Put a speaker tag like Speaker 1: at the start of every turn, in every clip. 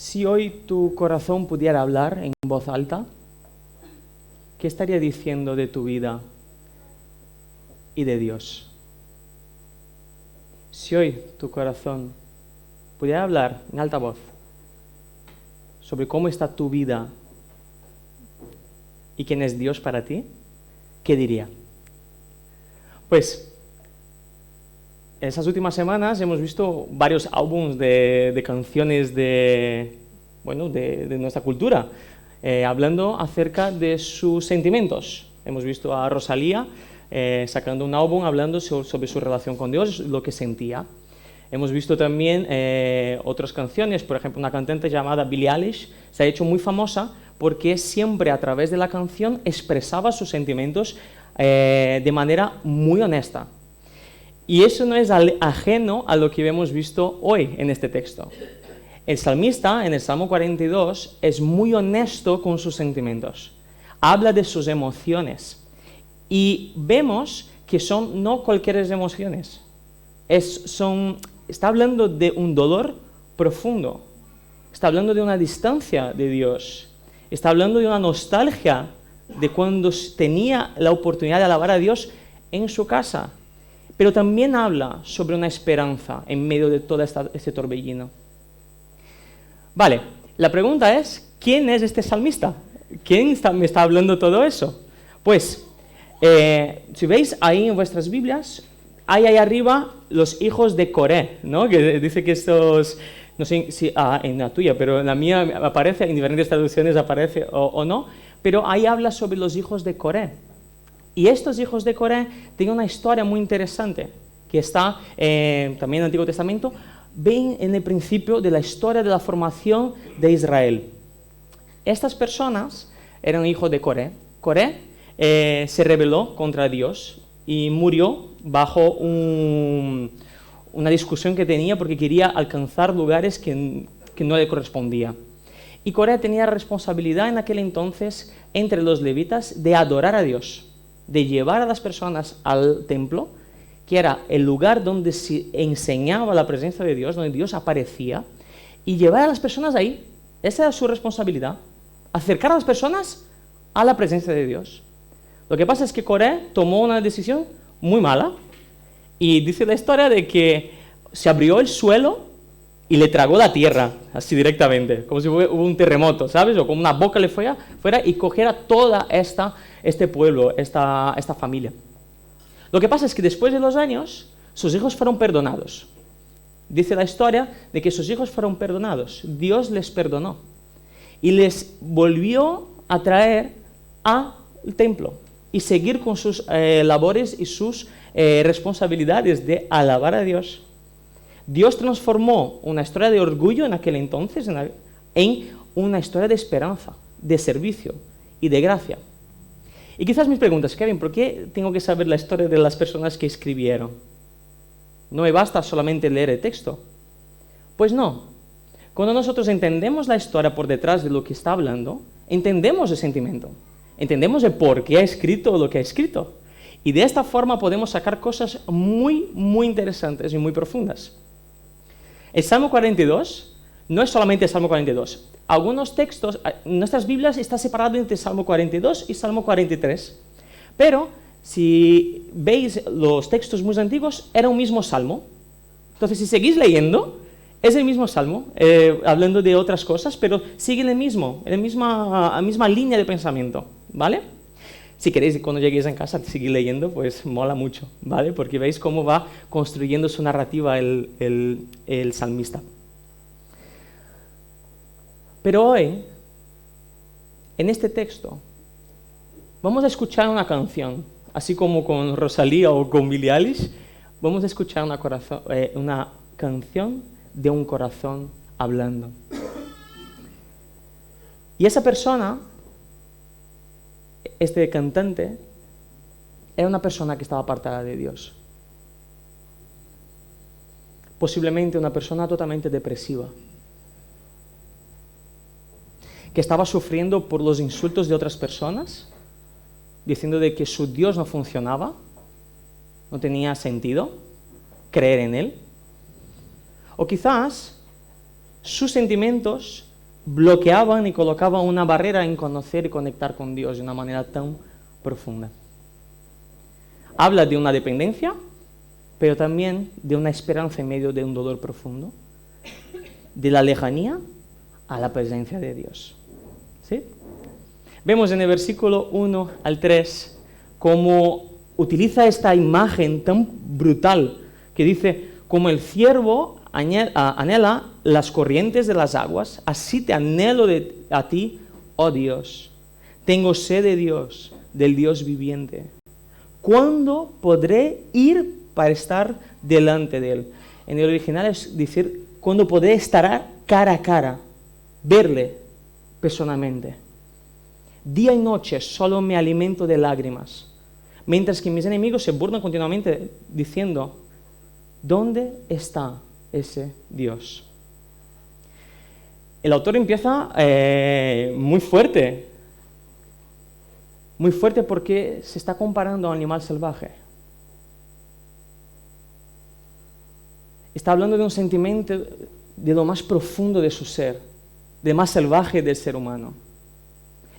Speaker 1: Si hoy tu corazón pudiera hablar en voz alta, ¿qué estaría diciendo de tu vida y de Dios? Si hoy tu corazón pudiera hablar en alta voz sobre cómo está tu vida y quién es Dios para ti, ¿qué diría? Pues en esas últimas semanas hemos visto varios álbumes de canciones de nuestra cultura, hablando acerca de sus sentimientos. Hemos visto a Rosalía sacando un álbum hablando sobre su relación con Dios, lo que sentía. Hemos visto también otras canciones, por ejemplo, una cantante llamada Billie Eilish se ha hecho muy famosa porque siempre a través de la canción expresaba sus sentimientos de manera muy honesta. Y eso no es ajeno a lo que hemos visto hoy en este texto. El salmista, en el Salmo 42, es muy honesto con sus sentimientos. Habla de sus emociones. Y vemos que son no cualquier emociones. Está hablando de un dolor profundo. Está hablando de una distancia de Dios. Está hablando de una nostalgia de cuando tenía la oportunidad de alabar a Dios en su casa. Pero también habla sobre una esperanza en medio de todo este torbellino. Vale, la pregunta es, ¿quién es este salmista? ¿Quién me está hablando todo eso? Pues, si veis ahí en vuestras Biblias, hay ahí arriba los hijos de Coré, ¿no? Que dice que estos, no sé si en la tuya, pero en la mía aparece, en diferentes traducciones aparece o no, pero ahí habla sobre los hijos de Coré. Y estos hijos de Coré tienen una historia muy interesante, que está también en el Antiguo Testamento, ven en el principio de la historia de la formación de Israel. Estas personas eran hijos de Coré. Coré se rebeló contra Dios y murió bajo una discusión que tenía porque quería alcanzar lugares que no le correspondían. Y Coré tenía responsabilidad en aquel entonces entre los levitas de adorar a Dios, de llevar a las personas al templo, que era el lugar donde se enseñaba la presencia de Dios, donde Dios aparecía, y llevar a las personas ahí. Esa era su responsabilidad, acercar a las personas a la presencia de Dios. Lo que pasa es que Coré tomó una decisión muy mala, y dice la historia de que se abrió el suelo y le tragó la tierra, así directamente, como si hubo un terremoto, ¿sabes? O como una boca le fuera y cogiera toda este pueblo, esta familia. Lo que pasa es que después de los años, sus hijos fueron perdonados. Dice la historia de que sus hijos fueron perdonados. Dios les perdonó y les volvió a traer al templo y seguir con sus labores y sus responsabilidades de alabar a Dios. Dios transformó una historia de orgullo en aquel entonces en una historia de esperanza, de servicio y de gracia. Y quizás mis preguntas, Kevin, ¿por qué tengo que saber la historia de las personas que escribieron? ¿No me basta solamente leer el texto? Pues no. Cuando nosotros entendemos la historia por detrás de lo que está hablando, entendemos el sentimiento, entendemos el por qué ha escrito lo que ha escrito. Y de esta forma podemos sacar cosas muy, muy interesantes y muy profundas. El Salmo 42 no es solamente el Salmo 42. Algunos textos, nuestras Biblias están separados entre Salmo 42 y Salmo 43. Pero, si veis los textos muy antiguos, era un mismo Salmo. Entonces, si seguís leyendo, es el mismo Salmo, hablando de otras cosas, pero sigue la misma línea de pensamiento, ¿vale? Si queréis, cuando lleguéis en casa, seguir leyendo, pues mola mucho, ¿vale? Porque veis cómo va construyendo su narrativa el salmista. Pero hoy, en este texto, vamos a escuchar una canción, así como con Rosalía o con Billie Eilish, vamos a escuchar una canción de un corazón hablando. Y esa persona, este cantante, era una persona que estaba apartada de Dios. Posiblemente una persona totalmente depresiva, que estaba sufriendo por los insultos de otras personas, diciendo de que su Dios no funcionaba, no tenía sentido creer en Él. O quizás sus sentimientos bloqueaban y colocaban una barrera en conocer y conectar con Dios de una manera tan profunda. Habla de una dependencia, pero también de una esperanza en medio de un dolor profundo, de la lejanía a la presencia de Dios. ¿Sí? Vemos en el versículo 1 al 3 cómo utiliza esta imagen tan brutal que dice, como el ciervo anhela las corrientes de las aguas, así te anhelo a ti, oh Dios. Tengo sed de Dios, del Dios viviente. ¿Cuándo podré ir para estar delante de Él? En el original es decir, ¿cuándo podré estar cara a cara, verle personalmente? Día y noche solo me alimento de lágrimas, mientras que mis enemigos se burlan continuamente diciendo, ¿dónde está ese Dios? El autor empieza muy fuerte porque se está comparando a un animal salvaje. Está hablando de un sentimiento de lo más profundo de su ser, de más salvaje del ser humano.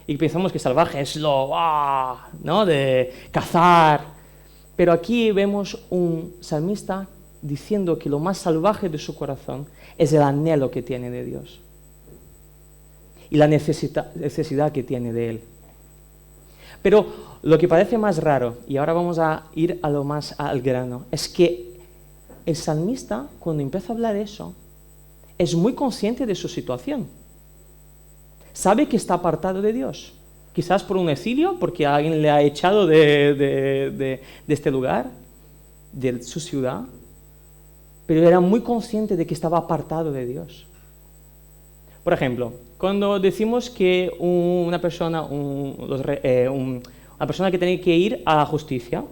Speaker 1: Y pensamos que salvaje es lo, ¿no?, de cazar. Pero aquí vemos un salmista diciendo que lo más salvaje de su corazón es el anhelo que tiene de Dios y la necesidad que tiene de Él. Pero lo que parece más raro, y ahora vamos a ir a lo más al grano, es que el salmista, cuando empieza a hablar eso, es muy consciente de su situación. Sabe que está apartado de Dios, quizás por un exilio, porque alguien le ha echado de este lugar, de su ciudad, pero era muy consciente de que estaba apartado de Dios. Por ejemplo, cuando decimos que una persona que tiene que ir a la justicia,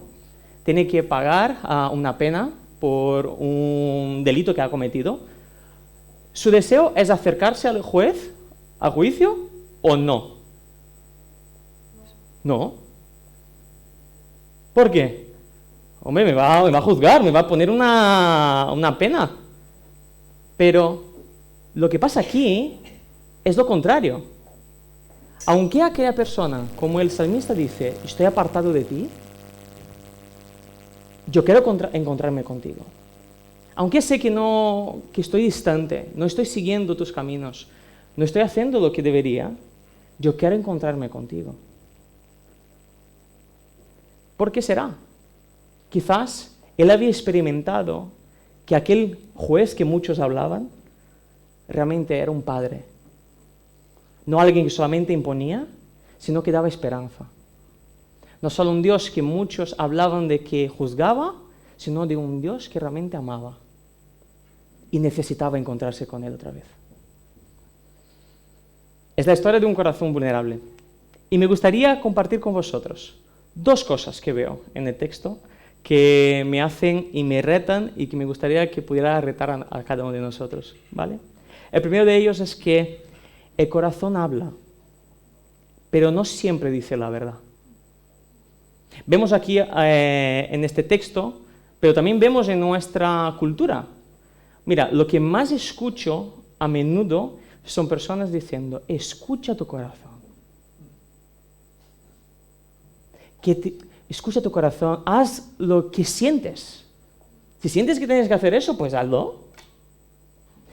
Speaker 1: tiene que pagar una pena por un delito que ha cometido, su deseo es acercarse al juez, al juicio, o no. No. ¿Por qué? Hombre, me va a juzgar, me va a poner una pena. Pero lo que pasa aquí es lo contrario. Aunque aquella persona, como el salmista dice, estoy apartado de ti, yo quiero encontrarme contigo. Aunque sé que estoy distante, no estoy siguiendo tus caminos, no estoy haciendo lo que debería, yo quiero encontrarme contigo. ¿Por qué será? Quizás él había experimentado que aquel juez que muchos hablaban realmente era un padre. No alguien que solamente imponía, sino que daba esperanza. No solo un Dios que muchos hablaban de que juzgaba, sino de un Dios que realmente amaba y necesitaba encontrarse con Él otra vez. Es la historia de un corazón vulnerable. Y me gustaría compartir con vosotros dos cosas que veo en el texto que me hacen y me retan y que me gustaría que pudiera retar a cada uno de nosotros, ¿vale? El primero de ellos es que el corazón habla, pero no siempre dice la verdad. Vemos aquí en este texto, pero también vemos en nuestra cultura. Mira, lo que más escucho a menudo son personas diciendo, escucha tu corazón. Escucha tu corazón, haz lo que sientes. Si sientes que tienes que hacer eso, pues hazlo.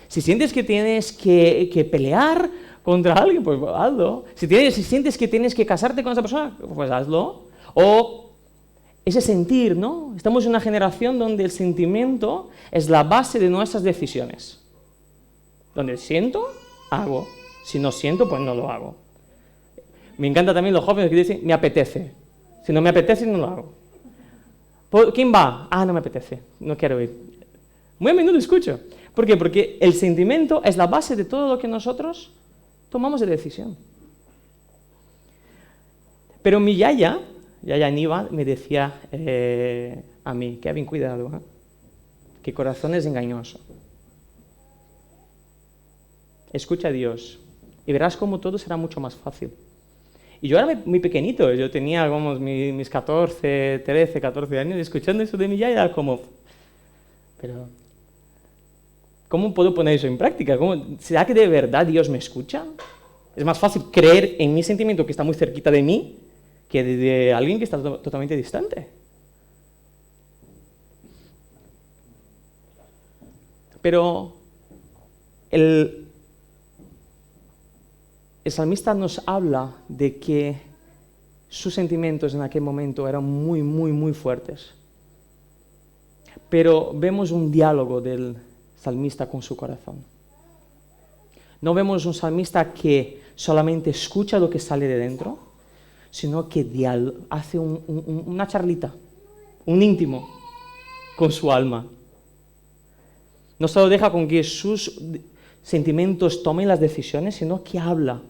Speaker 1: Si sientes que tienes que pelear contra alguien, pues hazlo. Si sientes que tienes que casarte con esa persona, pues hazlo. O ese sentir, ¿no? Estamos en una generación donde el sentimiento es la base de nuestras decisiones. Donde siento, hago. Si no siento, pues no lo hago. Me encanta también los jóvenes que dicen, me apetece. Si no me apetece, no lo hago. ¿Quién va? No me apetece, no quiero ir. Muy a menudo escucho. ¿Por qué? Porque el sentimiento es la base de todo lo que nosotros tomamos de decisión. Pero mi yaya Aníbal, me decía a mí, Kevin, cuidado, que corazón es engañoso. Escucha a Dios y verás cómo todo será mucho más fácil. Y yo era muy pequeñito, yo tenía como mis 14 años, y escuchando eso de mi yaya era como, pero ¿Cómo puedo poner eso en práctica? ¿Será que de verdad Dios me escucha? Es más fácil creer en mi sentimiento que está muy cerquita de mí que de alguien que está totalmente distante. Pero el salmista nos habla de que sus sentimientos en aquel momento eran muy, muy, muy fuertes. Pero vemos un diálogo del salmista con su corazón. No vemos un salmista que solamente escucha lo que sale de dentro, sino que hace una charlita, un íntimo con su alma. No solo deja con que sus sentimientos tomen las decisiones, sino que habla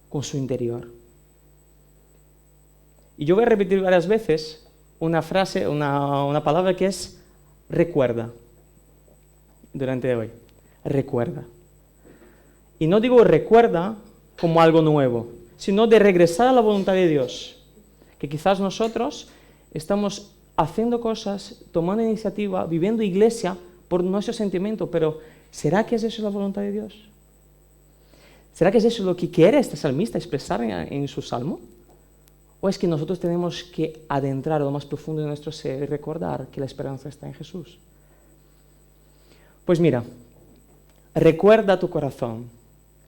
Speaker 1: con su interior. Y yo voy a repetir varias veces una frase, una palabra que es recuerda, durante hoy. Recuerda. Y no digo recuerda como algo nuevo, sino de regresar a la voluntad de Dios. Que quizás nosotros estamos haciendo cosas, tomando iniciativa, viviendo iglesia por nuestro sentimiento, pero ¿será que es eso la voluntad de Dios? ¿Será que es eso lo que quiere este salmista expresar en su salmo? ¿O es que nosotros tenemos que adentrar a lo más profundo de nuestro ser y recordar que la esperanza está en Jesús? Pues mira, recuerda tu corazón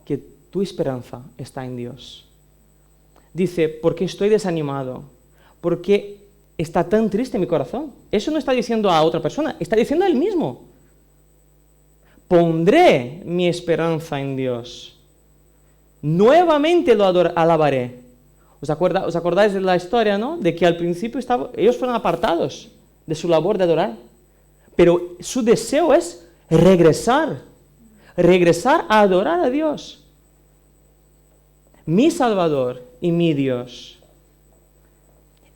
Speaker 1: que tu esperanza está en Dios. Dice, porque estoy desanimado, porque está tan triste mi corazón. Eso no está diciendo a otra persona, está diciendo a él mismo. Pondré mi esperanza en Dios. Nuevamente lo alabaré. ¿Os acordáis de la historia, no? De que al principio ellos fueron apartados de su labor de adorar. Pero su deseo es regresar a adorar a Dios. Mi Salvador y mi Dios.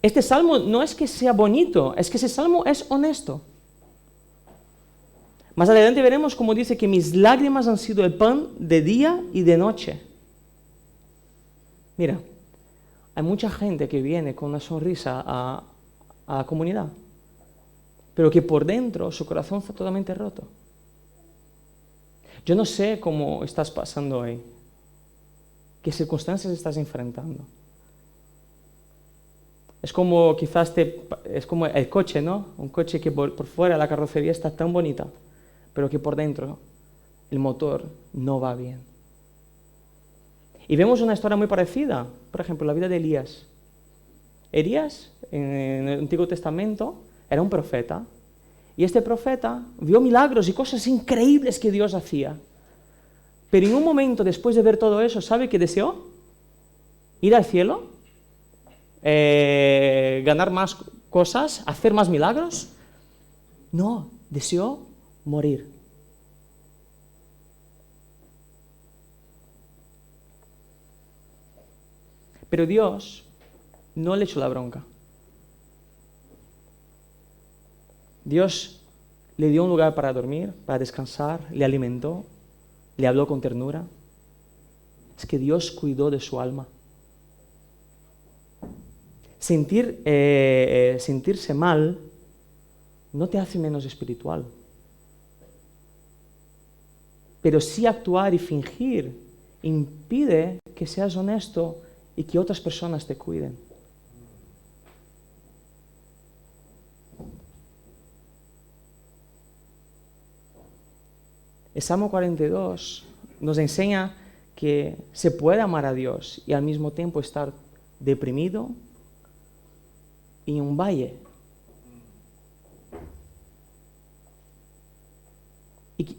Speaker 1: Este salmo no es que sea bonito, es que ese salmo es honesto. Más adelante veremos cómo dice que mis lágrimas han sido el pan de día y de noche. Mira, hay mucha gente que viene con una sonrisa a la comunidad, pero que por dentro su corazón está totalmente roto. Yo no sé cómo estás pasando hoy, qué circunstancias estás enfrentando. Es como quizás es como el coche, ¿no? Un coche que por fuera la carrocería está tan bonita, pero que por dentro el motor no va bien. Y vemos una historia muy parecida, por ejemplo, la vida de Elías. Elías, en el Antiguo Testamento, era un profeta, y este profeta vio milagros y cosas increíbles que Dios hacía. Pero en un momento, después de ver todo eso, ¿sabe qué deseó? Ir al cielo, ganar más cosas, hacer más milagros. No, deseó morir. Pero Dios no le echó la bronca. Dios le dio un lugar para dormir, para descansar, le alimentó, le habló con ternura. Es que Dios cuidó de su alma. Sentirse mal no te hace menos espiritual. Pero sí actuar y fingir impide que seas honesto y que otras personas te cuiden. El Salmo 42 nos enseña que se puede amar a Dios y al mismo tiempo estar deprimido y en un valle.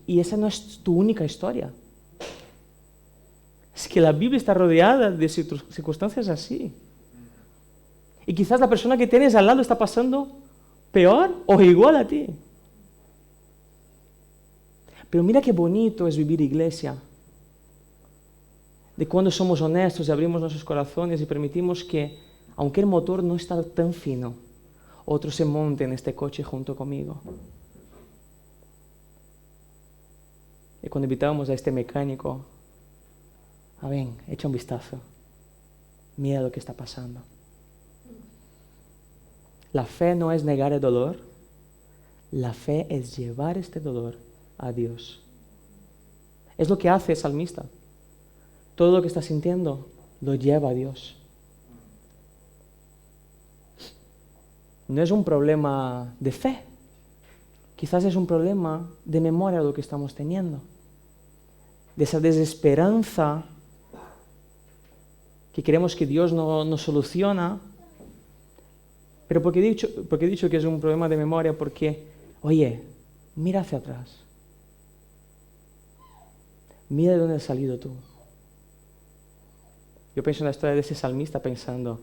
Speaker 1: Y esa no es tu única historia. Es que la Biblia está rodeada de circunstancias así. Y quizás la persona que tienes al lado está pasando peor o igual a ti. Pero mira qué bonito es vivir iglesia. De cuando somos honestos y abrimos nuestros corazones y permitimos que, aunque el motor no está tan fino, otros se monten en este coche junto conmigo. Y cuando invitamos a este mecánico, ven, echa un vistazo, mira lo que está pasando. La fe no es negar el dolor, la fe es llevar este dolor a Dios. Es lo que hace el salmista. Todo lo que está sintiendo lo lleva a Dios. No es un problema de fe. Quizás es un problema de memoria lo que estamos teniendo. De esa desesperanza que creemos que Dios no nos soluciona. Pero porque he dicho que es un problema de memoria, porque, oye, mira hacia atrás. Mira de dónde has salido tú. Yo pienso en la historia de ese salmista pensando,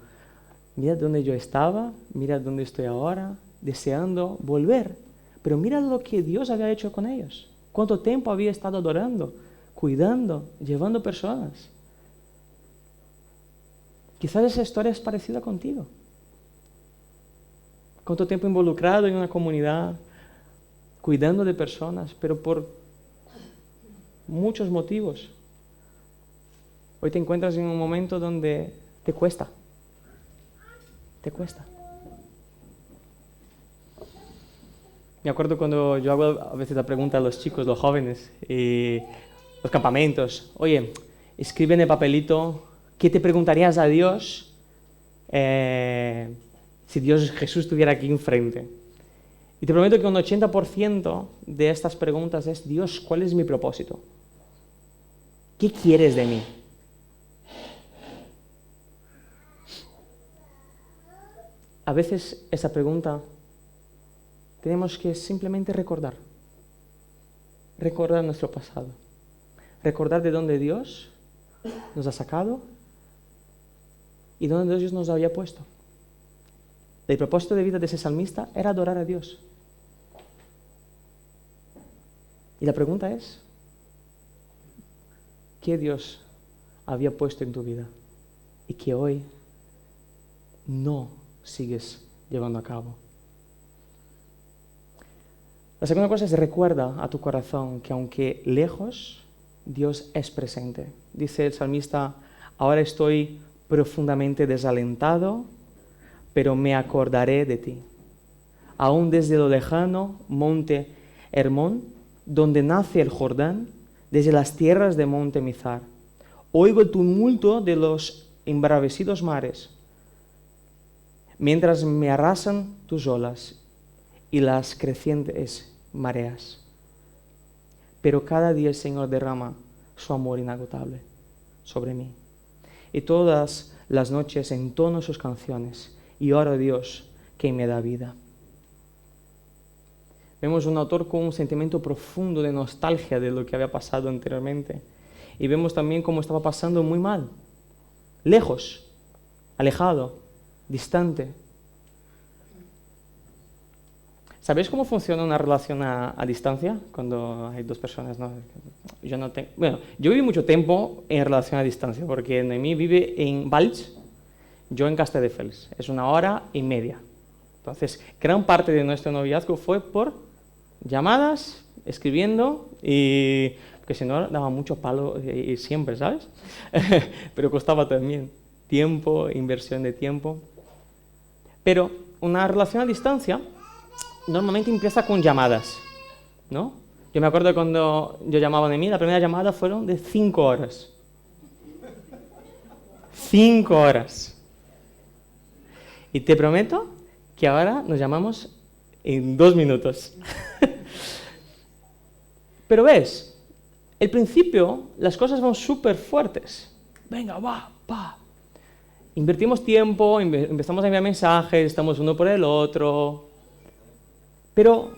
Speaker 1: mira dónde yo estaba, mira dónde estoy ahora, deseando volver. Pero mira lo que Dios había hecho con ellos. Cuánto tiempo había estado adorando, cuidando, llevando personas. Quizás esa historia es parecida contigo. Cuánto tiempo involucrado en una comunidad, cuidando de personas, pero por muchos motivos. Hoy te encuentras en un momento donde te cuesta. Te cuesta. Me acuerdo cuando yo hago a veces la pregunta a los chicos, los jóvenes, los campamentos. Oye, escribe en el papelito qué te preguntarías a Dios si Jesús estuviera aquí enfrente. Y te prometo que un 80% de estas preguntas es, Dios, ¿cuál es mi propósito? ¿Qué quieres de mí? A veces esa pregunta tenemos que simplemente recordar nuestro pasado, recordar de dónde Dios nos ha sacado y dónde Dios nos había puesto. El propósito de vida de ese salmista era adorar a Dios. Y la pregunta es, ¿qué Dios había puesto en tu vida y que hoy no sigues llevando a cabo? La segunda cosa es recuerda a tu corazón que aunque lejos, Dios es presente. Dice el salmista, ahora estoy profundamente desalentado, pero me acordaré de ti. Aún desde lo lejano, monte Hermón, donde nace el Jordán, desde las tierras de monte Mizar. Oigo el tumulto de los embravecidos mares, mientras me arrasan tus olas y las crecientes mareas. Pero cada día el Señor derrama su amor inagotable sobre mí. Y todas las noches entono sus canciones y oro a Dios que me da vida. Vemos un autor con un sentimiento profundo de nostalgia de lo que había pasado anteriormente. Y vemos también cómo estaba pasando muy mal. Lejos, alejado, distante. ¿Sabéis cómo funciona una relación a distancia cuando hay dos personas? ¿No? Yo viví mucho tiempo en relación a distancia porque Noemí vive en Valls, yo en Castelldefels. Es 1 hora y media. Entonces, gran parte de nuestro noviazgo fue por llamadas, escribiendo, y porque si no daba mucho palo y siempre, ¿sabes? Pero costaba también tiempo, inversión de tiempo. Pero una relación a distancia normalmente empieza con llamadas, ¿no? Yo me acuerdo cuando yo llamaba a mí, la primera llamada fueron de 5 horas. 5 horas. Y te prometo que ahora nos llamamos en 2 minutos. Pero ves, al principio las cosas van súper fuertes. Venga, va. Invertimos tiempo, empezamos a enviar mensajes, estamos uno por el otro. Pero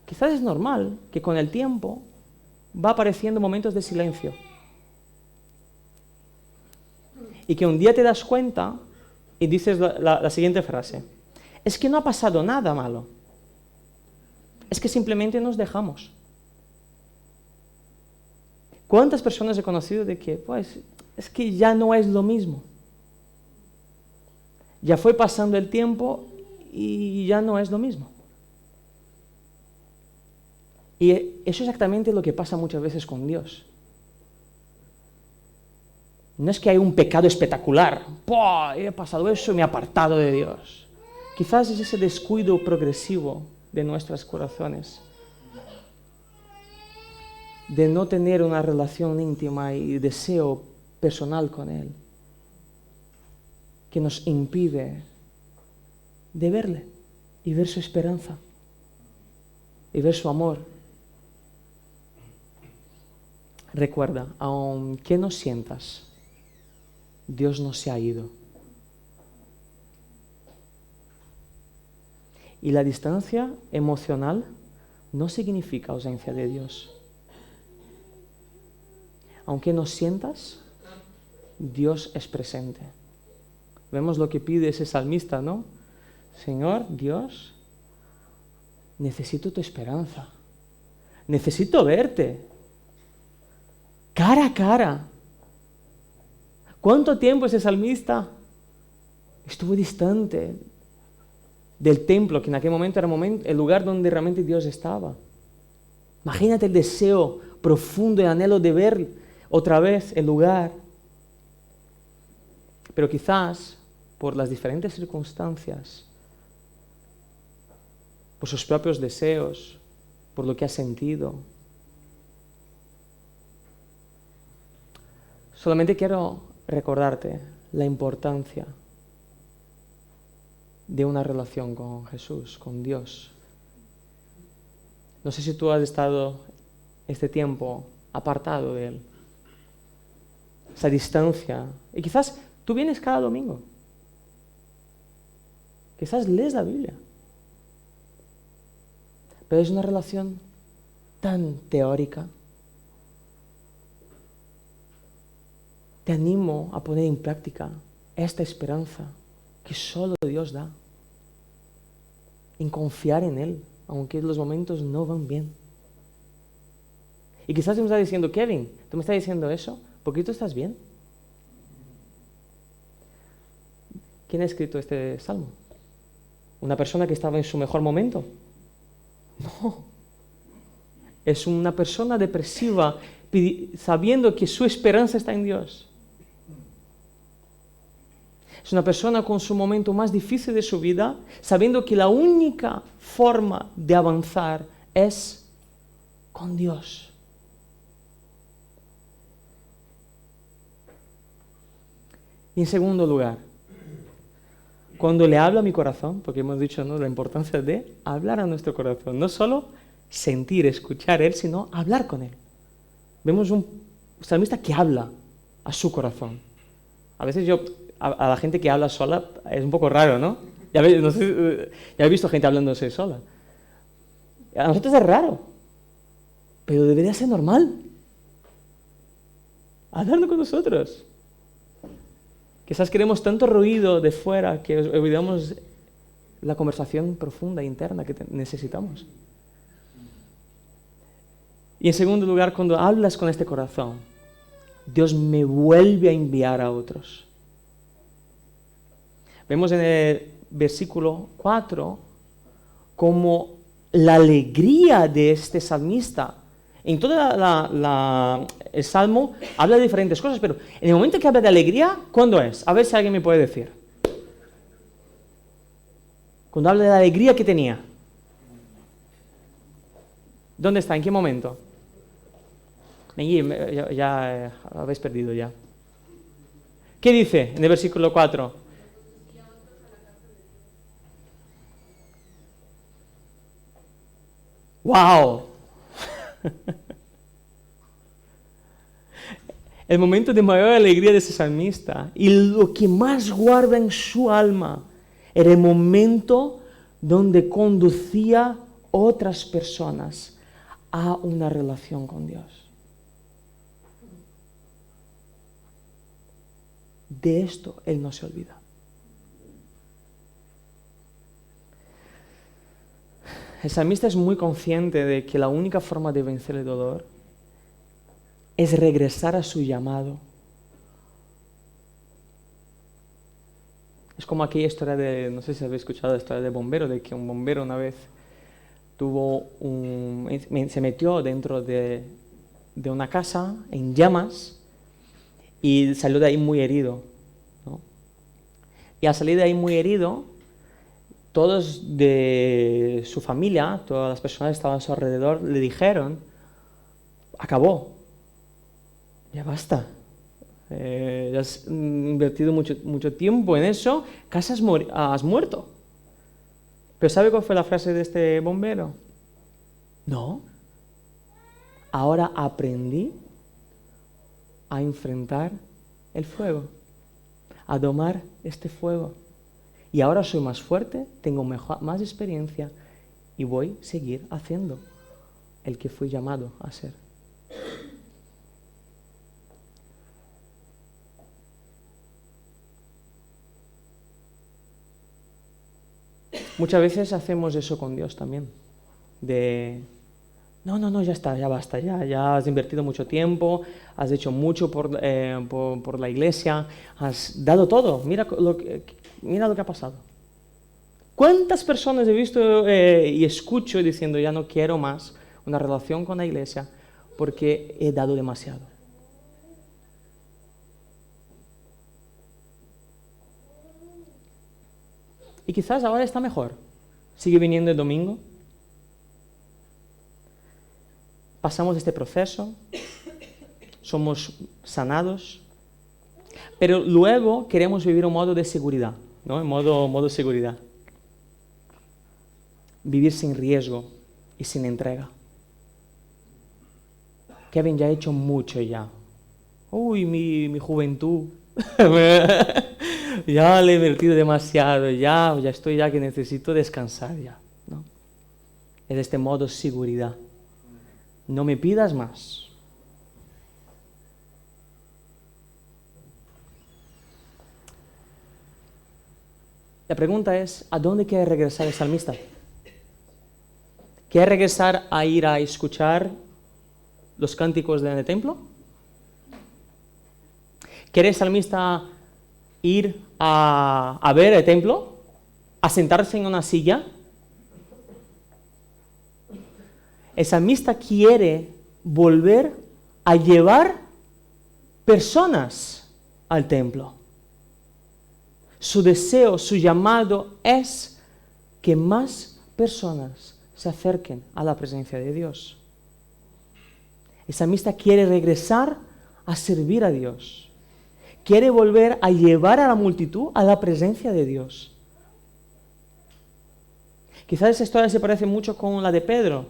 Speaker 1: quizás es normal que con el tiempo va apareciendo momentos de silencio. Y que un día te das cuenta y dices la siguiente frase. Es que no ha pasado nada malo. Es que simplemente nos dejamos. ¿Cuántas personas he conocido de que, pues, es que ya no es lo mismo? Ya fue pasando el tiempo y ya no es lo mismo. Y eso es exactamente lo que pasa muchas veces con Dios. No es que hay un pecado espectacular. He pasado eso y me he apartado de Dios. Quizás es ese descuido progresivo de nuestros corazones. de no tener una relación íntima y deseo personal con Él, que nos impide de verle y ver su esperanza y ver su amor. Recuerda, aunque no sientas, Dios no se ha ido. Y la distancia emocional no significa ausencia de Dios. Aunque no sientas, Dios es presente. Vemos lo que pide ese salmista, ¿no? Señor, Dios, necesito tu esperanza. Necesito verte. Cara a cara. ¿Cuánto tiempo ese salmista estuvo distante del templo, que en aquel momento era el lugar donde realmente Dios estaba? Imagínate el deseo profundo y anhelo de ver otra vez el lugar. Pero quizás, por las diferentes circunstancias, por sus propios deseos, por lo que ha sentido, solamente quiero recordarte la importancia de una relación con Jesús, con Dios. No sé si tú has estado este tiempo apartado de Él, esa distancia. Y quizás tú vienes cada domingo, quizás lees la Biblia, pero es una relación tan teórica. Te animo a poner en práctica esta esperanza que solo Dios da, en confiar en Él, aunque los momentos no van bien. Y quizás tú me estás diciendo, Kevin, ¿tú me estás diciendo eso? ¿Por qué tú estás bien? ¿Quién ha escrito este salmo? ¿Una persona que estaba en su mejor momento? No. Es una persona depresiva, sabiendo que su esperanza está en Dios. Es una persona con su momento más difícil de su vida, sabiendo que la única forma de avanzar es con Dios. Y en segundo lugar, cuando le hablo a mi corazón, porque hemos dicho, ¿no?, la importancia de hablar a nuestro corazón, no solo sentir, escuchar a Él, sino hablar con Él. Vemos un salmista que habla a su corazón. A veces a la gente que habla sola es un poco raro, ¿no? Ya he visto gente hablándose sola. A nosotros es raro, pero debería ser normal. Hablando con nosotros. Quizás queremos tanto ruido de fuera que olvidamos la conversación profunda e interna que necesitamos. Y en segundo lugar, cuando hablas con este corazón, Dios me vuelve a enviar a otros. Vemos en el versículo 4 como la alegría de este salmista. En todo el salmo habla de diferentes cosas, pero en el momento que habla de alegría, ¿cuándo es? A ver si alguien me puede decir. Cuando habla de la alegría que tenía. ¿Dónde está? ¿En qué momento? Ya habéis perdido ya. ¿Qué dice en el versículo 4? ¡Wow! El momento de mayor alegría de ese salmista y lo que más guarda en su alma era el momento donde conducía otras personas a una relación con Dios. De esto él no se olvida. El salmista es muy consciente de que la única forma de vencer el dolor es regresar a su llamado. Es como aquella historia de, no sé si habéis escuchado la historia de bombero, de que un bombero una vez se metió dentro de una casa en llamas y salió de ahí muy herido, ¿no? Y al salir de ahí muy herido, todos de su familia, todas las personas que estaban a su alrededor, le dijeron acabó. Ya basta. Ya has invertido mucho tiempo en eso, casi has muerto. ¿Pero sabe cuál fue la frase de este bombero? No. Ahora aprendí a enfrentar el fuego, a domar este fuego. Y ahora soy más fuerte, tengo más experiencia y voy a seguir haciendo el que fui llamado a ser. Muchas veces hacemos eso con Dios también. No, ya está, ya basta, ya has invertido mucho tiempo, has hecho mucho por la iglesia, has dado todo, mira lo que ha pasado. ¿Cuántas personas he visto y escucho diciendo ya no quiero más una relación con la iglesia porque he dado demasiado? Y quizás ahora está mejor. Sigue viniendo el domingo. Pasamos este proceso. Somos sanados. Pero luego queremos vivir un modo de seguridad, ¿no? En modo seguridad. Vivir sin riesgo y sin entrega. Kevin ya ha hecho mucho ya. Uy, mi juventud. Ya le he invertido demasiado, ya estoy ya que necesito descansar ya, ¿no? Es este modo seguridad. No me pidas más. La pregunta es, ¿a dónde quiere regresar el salmista? ¿Quiere regresar a ir a escuchar los cánticos del templo? ¿Quiere el salmista ir a ver el templo? ¿A sentarse en una silla? El salmista quiere volver a llevar personas al templo. Su deseo, su llamado es que más personas se acerquen a la presencia de Dios. El salmista quiere regresar a servir a Dios. Quiere volver a llevar a la multitud a la presencia de Dios. Quizás esa historia se parece mucho con la de Pedro,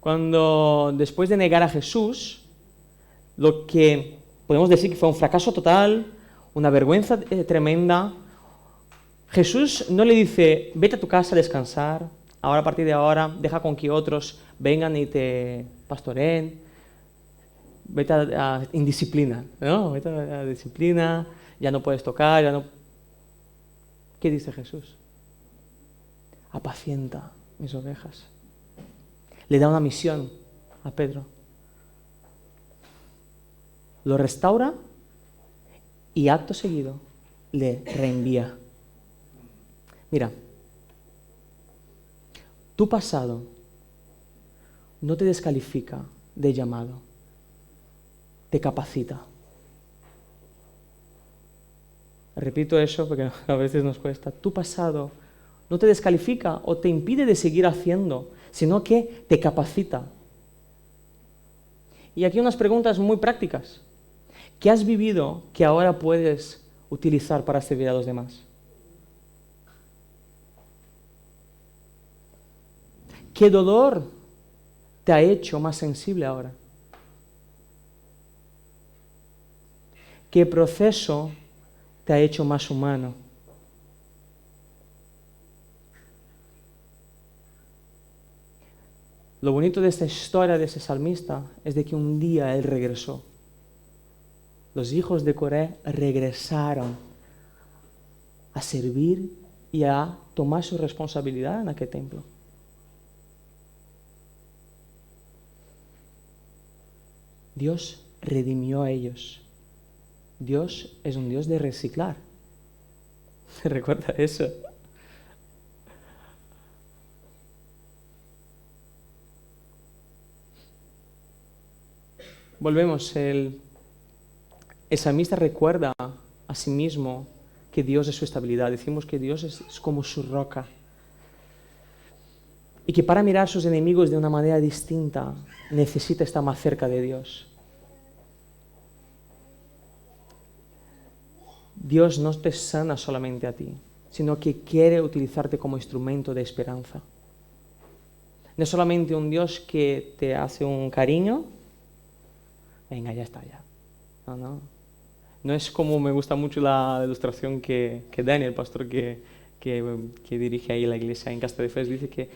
Speaker 1: cuando después de negar a Jesús, lo que podemos decir que fue un fracaso total, una vergüenza tremenda, Jesús no le dice, vete a tu casa a descansar, ahora a partir de ahora deja con que otros vengan y te pastoreen, vete a indisciplina, ¿no? Vete a disciplina, ya no puedes tocar, ya no... ¿Qué dice Jesús? Apacienta mis ovejas. Le da una misión a Pedro. Lo restaura y acto seguido le reenvía. Mira, tu pasado no te descalifica de llamado, te capacita. Repito eso porque a veces nos cuesta. Tu pasado no te descalifica o te impide de seguir haciendo, sino que te capacita. Y aquí unas preguntas muy prácticas. ¿Qué has vivido que ahora puedes utilizar para servir a los demás? ¿Qué dolor te ha hecho más sensible ahora? ¿Qué proceso te ha hecho más humano? Lo bonito de esta historia de ese salmista es de que un día él regresó. Los hijos de Coré regresaron a servir y a tomar su responsabilidad en aquel templo. Dios redimió a ellos. Dios es un Dios de reciclar. ¿Recuerda eso? Volvemos, el salmista recuerda a sí mismo que Dios es su estabilidad. Decimos que Dios es como su roca. y que para mirar a sus enemigos de una manera distinta necesita estar más cerca de Dios. Dios no te sana solamente a ti, sino que quiere utilizarte como instrumento de esperanza. No es solamente un Dios que te hace un cariño, venga, ya está, ya. No, no. No es como me gusta mucho la ilustración que Daniel, el pastor que dirige ahí la iglesia en Castelldefels, dice que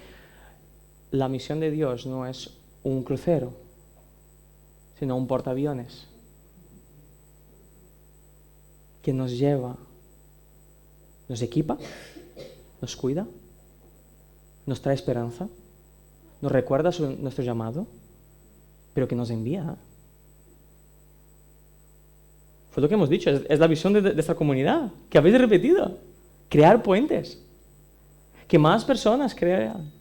Speaker 1: la misión de Dios no es un crucero, sino un portaaviones que nos lleva, nos equipa, nos cuida, nos trae esperanza, nos recuerda nuestro llamado, pero que nos envía. Fue lo que hemos dicho, es la visión de esta comunidad, que habéis repetido. Crear puentes. Que más personas crean,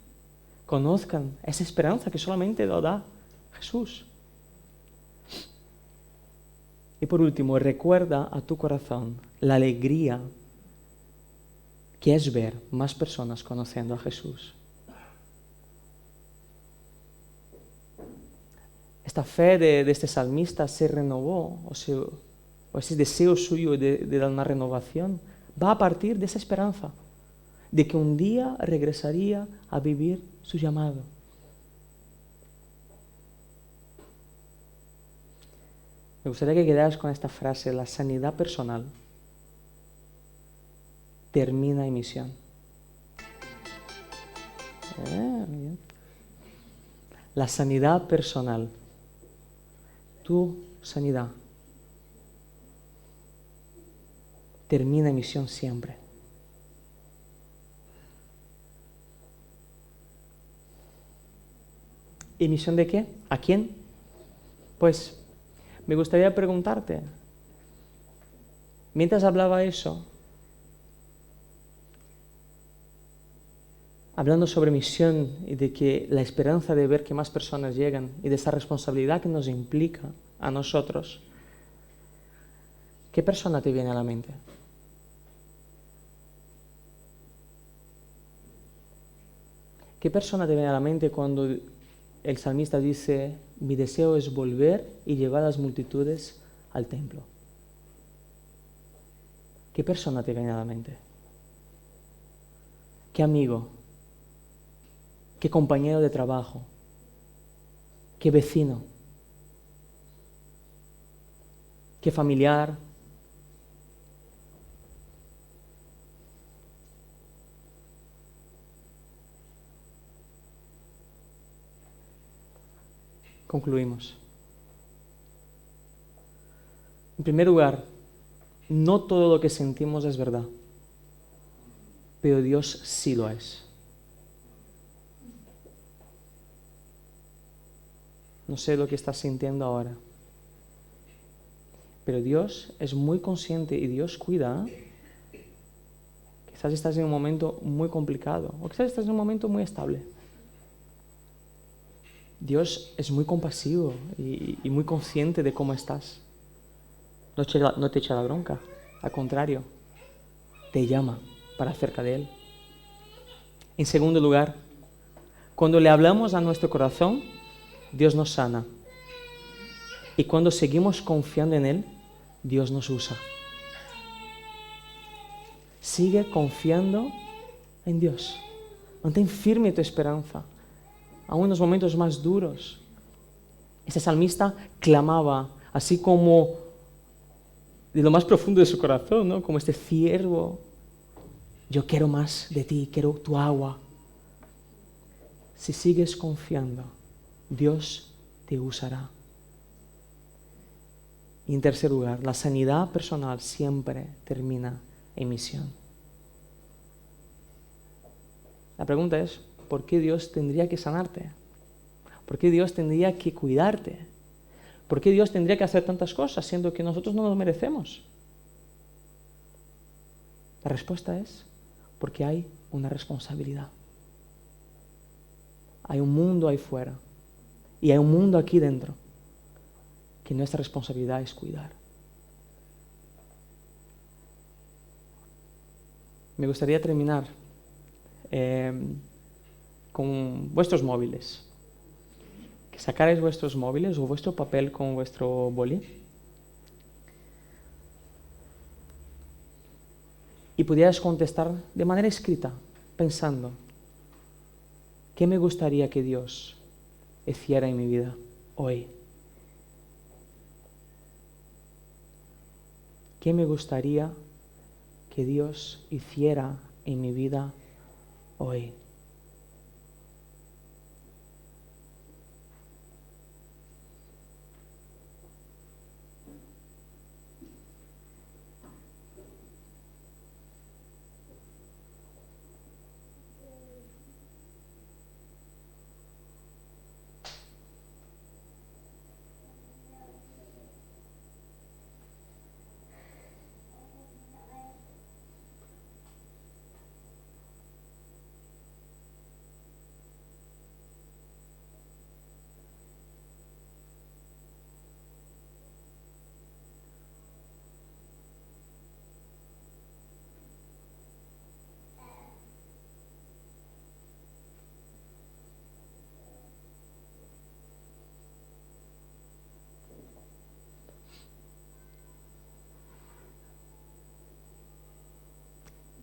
Speaker 1: conozcan esa esperanza que solamente lo da Jesús. Y por último, recuerda a tu corazón la alegría que es ver más personas conociendo a Jesús. Esta fe de este salmista se renovó, o ese deseo suyo de dar una renovación, va a partir de esa esperanza, de que un día regresaría a vivir su llamado. Me gustaría que quedaras con esta frase: la sanidad personal termina en misión. Bien. La sanidad personal, tu sanidad, termina en misión siempre. ¿Y misión de qué? ¿A quién? Pues me gustaría preguntarte, mientras hablaba eso, hablando sobre misión y de que la esperanza de ver que más personas llegan y de esa responsabilidad que nos implica a nosotros, ¿qué persona te viene a la mente? ¿Qué persona te viene a la mente cuando el salmista dice: mi deseo es volver y llevar a las multitudes al templo? ¿Qué persona te viene a la mente? ¿Qué amigo? ¿Qué compañero de trabajo? ¿Qué vecino? ¿Qué familiar? Concluimos. En primer lugar, no todo lo que sentimos es verdad, pero Dios sí lo es. No sé lo que estás sintiendo ahora, pero Dios es muy consciente y Dios cuida. Quizás estás en un momento muy complicado, o quizás estás en un momento muy estable. Dios es muy compasivo y muy consciente de cómo estás. No te echa la bronca, al contrario, te llama para cerca de Él. En segundo lugar, cuando le hablamos a nuestro corazón, Dios nos sana. Y cuando seguimos confiando en Él, Dios nos usa. Sigue confiando en Dios. Mantén firme tu esperanza, aún en los momentos más duros. Ese salmista clamaba, así como de lo más profundo de su corazón, ¿no? Como este ciervo: yo quiero más de ti, quiero tu agua. Si sigues confiando, Dios te usará. Y en tercer lugar, la sanidad personal siempre termina en misión. La pregunta es: ¿por qué Dios tendría que sanarte? ¿Por qué Dios tendría que cuidarte? ¿Por qué Dios tendría que hacer tantas cosas siendo que nosotros no lo merecemos? La respuesta es: porque hay una responsabilidad. Hay un mundo ahí fuera y hay un mundo aquí dentro que nuestra responsabilidad es cuidar. Me gustaría terminar con vuestros móviles. Que sacarais vuestros móviles o vuestro papel con vuestro boli y pudierais contestar de manera escrita, pensando, ¿qué me gustaría que Dios hiciera en mi vida hoy? ¿Qué me gustaría que Dios hiciera en mi vida hoy?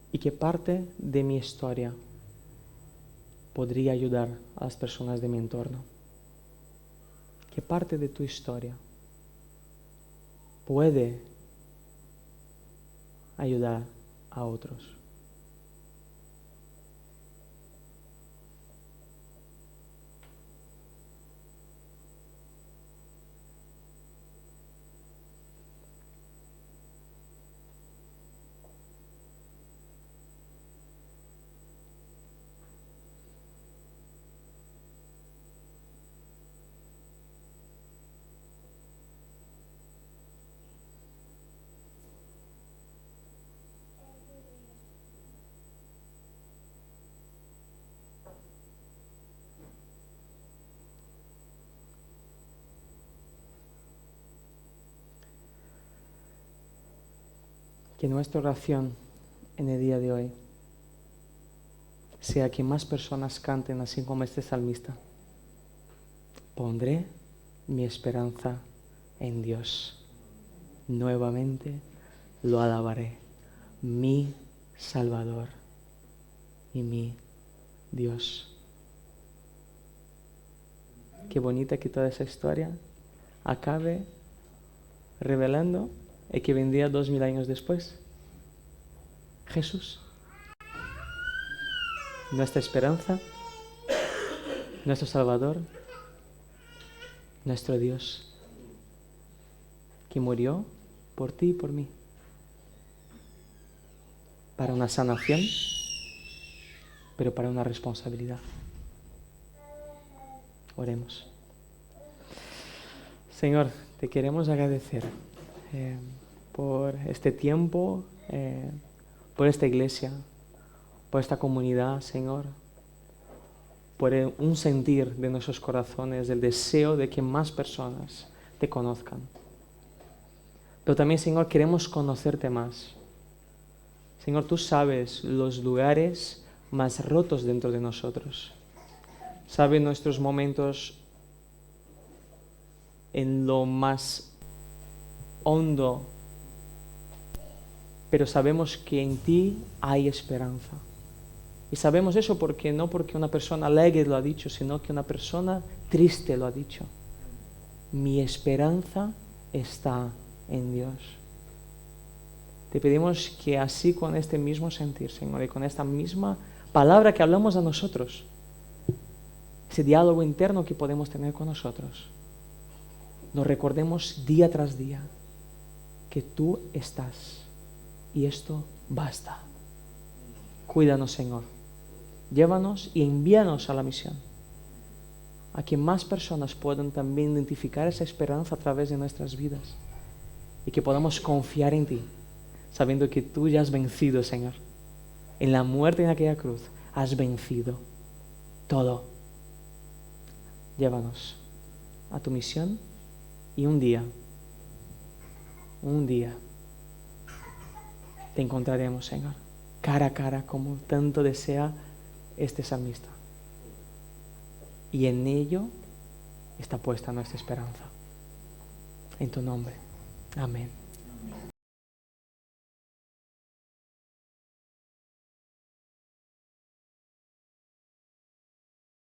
Speaker 1: ¿Y qué parte de mi historia podría ayudar a las personas de mi entorno? ¿Qué parte de tu historia puede ayudar a otros? Que nuestra oración en el día de hoy sea que más personas canten así como este salmista. Pondré mi esperanza en Dios. Nuevamente lo alabaré. Mi Salvador y mi Dios. Qué bonita que toda esa historia acabe revelando el que vendría 2000 años después. Jesús. Nuestra esperanza, nuestro Salvador, nuestro Dios, que murió por ti y por mí, para una sanación, pero para una responsabilidad. Oremos. Señor, te queremos agradecer por este tiempo, por esta iglesia, por esta comunidad, Señor, por un sentir de nuestros corazones, el deseo de que más personas te conozcan. Pero también, Señor, queremos conocerte más. Señor, tú sabes los lugares más rotos dentro de nosotros. Sabes nuestros momentos en lo más hondo, pero sabemos que en ti hay esperanza. Y sabemos eso porque no porque una persona alegre lo ha dicho, sino que una persona triste lo ha dicho. Mi esperanza está en Dios. Te pedimos que así con este mismo sentir, Señor, y con esta misma palabra que hablamos a nosotros, ese diálogo interno que podemos tener con nosotros, nos recordemos día tras día que tú estás y esto basta. Cuídanos, Señor. Llévanos y envíanos a la misión, a que más personas puedan también identificar esa esperanza a través de nuestras vidas y que podamos confiar en ti, sabiendo que tú ya has vencido, Señor. En la muerte en aquella cruz has vencido todo. Llévanos a tu misión y un día te encontraremos, Señor, cara a cara, como tanto desea este salmista. y en ello está puesta nuestra esperanza. En tu nombre. Amén.